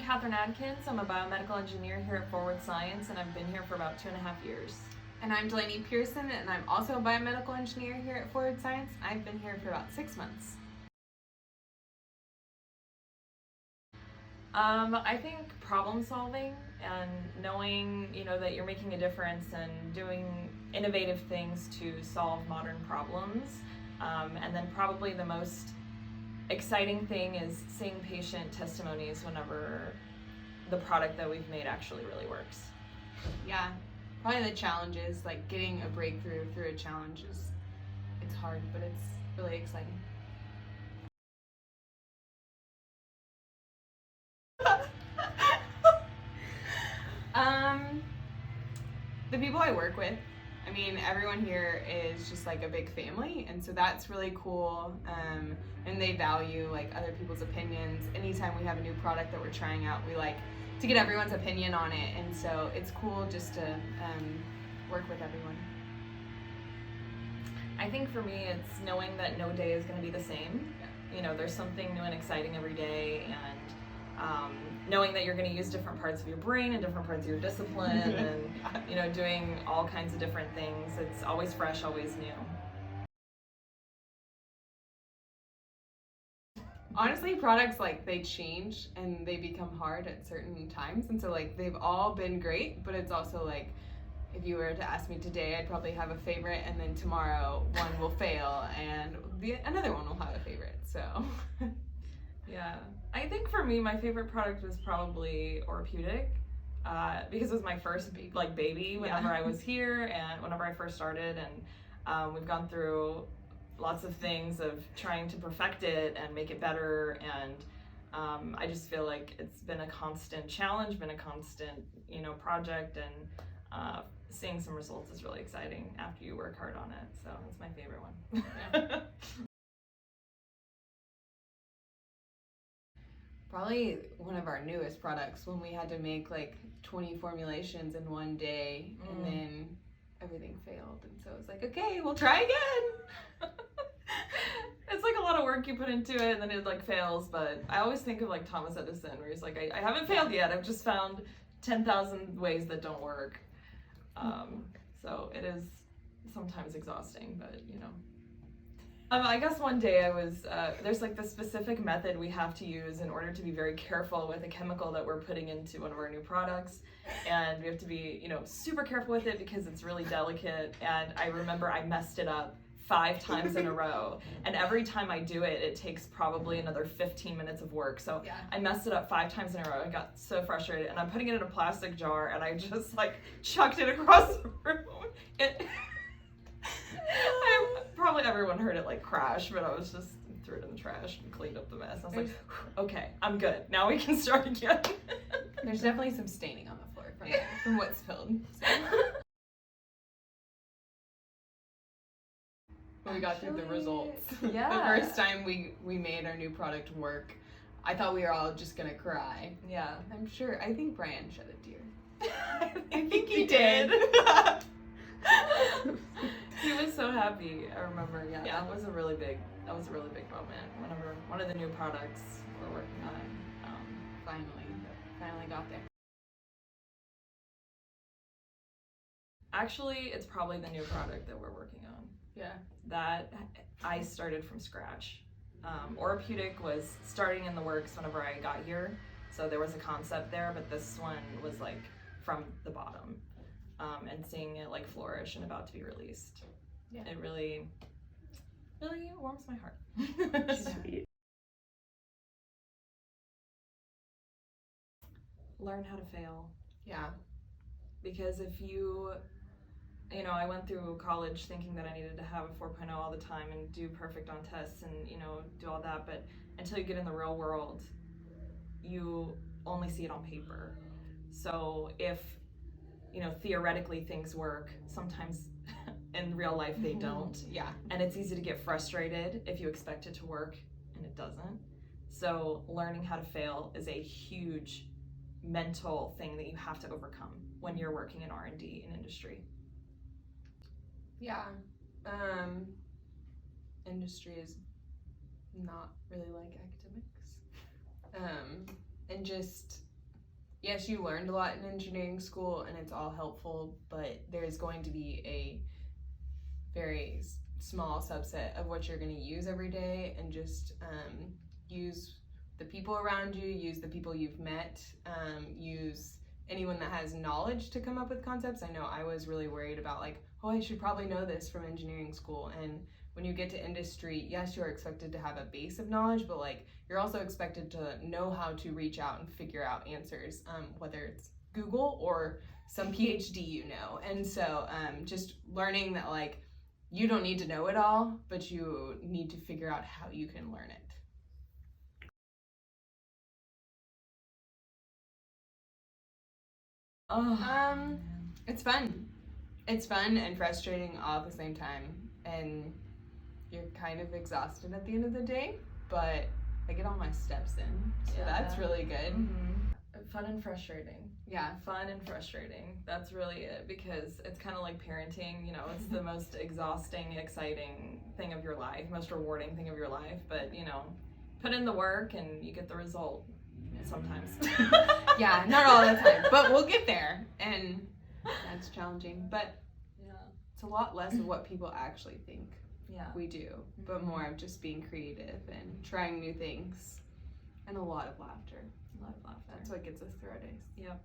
Katherine Adkins. I'm a biomedical engineer here at Forward Science, and I've been here for about 2.5 years. And I'm Delaney Pierson, and I'm also a biomedical engineer here at Forward Science. I've been here for about 6 months. I think problem solving and knowing, that you're making a difference and doing innovative things to solve modern problems. And then probably the most exciting thing is seeing patient testimonies whenever the product that we've made actually really works. Yeah, probably the challenges, like getting a breakthrough through a challenge it's hard, but it's really exciting. The people I work with, I mean, everyone here is just like a big family, and so that's really cool. And they value like other people's opinions. Anytime we have a new product that we're trying out, we like to get everyone's opinion on it, and so it's cool just to work with everyone. I think for me, it's knowing that no day is going to be the same. There's something new and exciting every day, and knowing that you're going to use different parts of your brain and different parts of your discipline and doing all kinds of different things. It's always fresh, always new. Honestly, products like they change and they become hard at certain times, and so like they've all been great, but it's also like if you were to ask me today, I'd probably have a favorite, and then tomorrow one will fail and another one will have a favorite. So yeah, I think for me, my favorite product was probably Orthopedic, because it was my first baby whenever I was here and whenever I first started, and we've gone through lots of things of trying to perfect it and make it better, and I just feel like it's been a constant challenge, been a constant project, and seeing some results is really exciting after you work hard on it. So it's my favorite one. Yeah. Probably one of our newest products, when we had to make like 20 formulations in one day, and then everything failed, and so it's like, okay, we'll try again. It's like a lot of work you put into it, and then it fails. But I always think of Thomas Edison, where he's like, I haven't failed yet. I've just found 10,000 ways that don't work. So it is sometimes exhausting, but I guess one day I was, there's this specific method we have to use in order to be very careful with a chemical that we're putting into one of our new products. And we have to be, super careful with it because it's really delicate. And I remember I messed it up 5 times in a row. And every time I do it, it takes probably another 15 minutes of work. So yeah. I messed it up 5 times in a row. I got so frustrated. And I'm putting it in a plastic jar, and I just chucked it across the room. Probably everyone heard it crash, but I was just threw it in the trash and cleaned up the mess. I was like, okay, I'm good. Now we can start again. There's definitely some staining on the floor from what spilled. So. When we got through the results, yeah. The first time we made our new product work, I thought we were all just gonna cry. Yeah. I think Brian shed a tear. I think he did. He was so happy. I remember. Yeah, that was a really big moment. Whenever one of the new products we're working on finally got there. Actually, it's probably the new product that we're working on. Yeah. That I started from scratch. Orthopedic was starting in the works whenever I got here, so there was a concept there, but this one was from the bottom. And seeing it flourish and about to be released. Yeah. It really, really warms my heart. Sweet. Learn how to fail. Yeah. Because if I went through college thinking that I needed to have a 4.0 all the time and do perfect on tests and, do all that, but until you get in the real world, you only see it on paper. So if theoretically things work, sometimes in real life they don't. Yeah. And it's easy to get frustrated if you expect it to work and it doesn't. So learning how to fail is a huge mental thing that you have to overcome when you're working in R&D in industry. Yeah. Industry is not really like academics. And just yes, you learned a lot in engineering school and it's all helpful, but there's going to be a very small subset of what you're going to use every day, and just use the people around you, use the people you've met, use anyone that has knowledge to come up with concepts. I know I was really worried about like, oh, I should probably know this from engineering school. And when you get to industry, yes, you're expected to have a base of knowledge, but like you're also expected to know how to reach out and figure out answers, whether it's Google or some PhD, you know. And so just learning that like you don't need to know it all, but you need to figure out how you can learn it. It's fun. It's fun and frustrating all at the same time, and you're kind of exhausted at the end of the day, but I get all my steps in, so that's really good. Fun and frustrating. Yeah. Fun and frustrating. That's really it, because it's kind of like parenting, you know, it's the most exhausting, exciting thing of your life, most rewarding thing of your life, but, you know, put in the work and you get the result sometimes. Yeah, not all the time, but we'll get there, and that's challenging, but it's a lot less of what people actually think we do, but more of just being creative and trying new things, and a lot of laughter. A lot of laughter. That's what gets us through our days. Yep.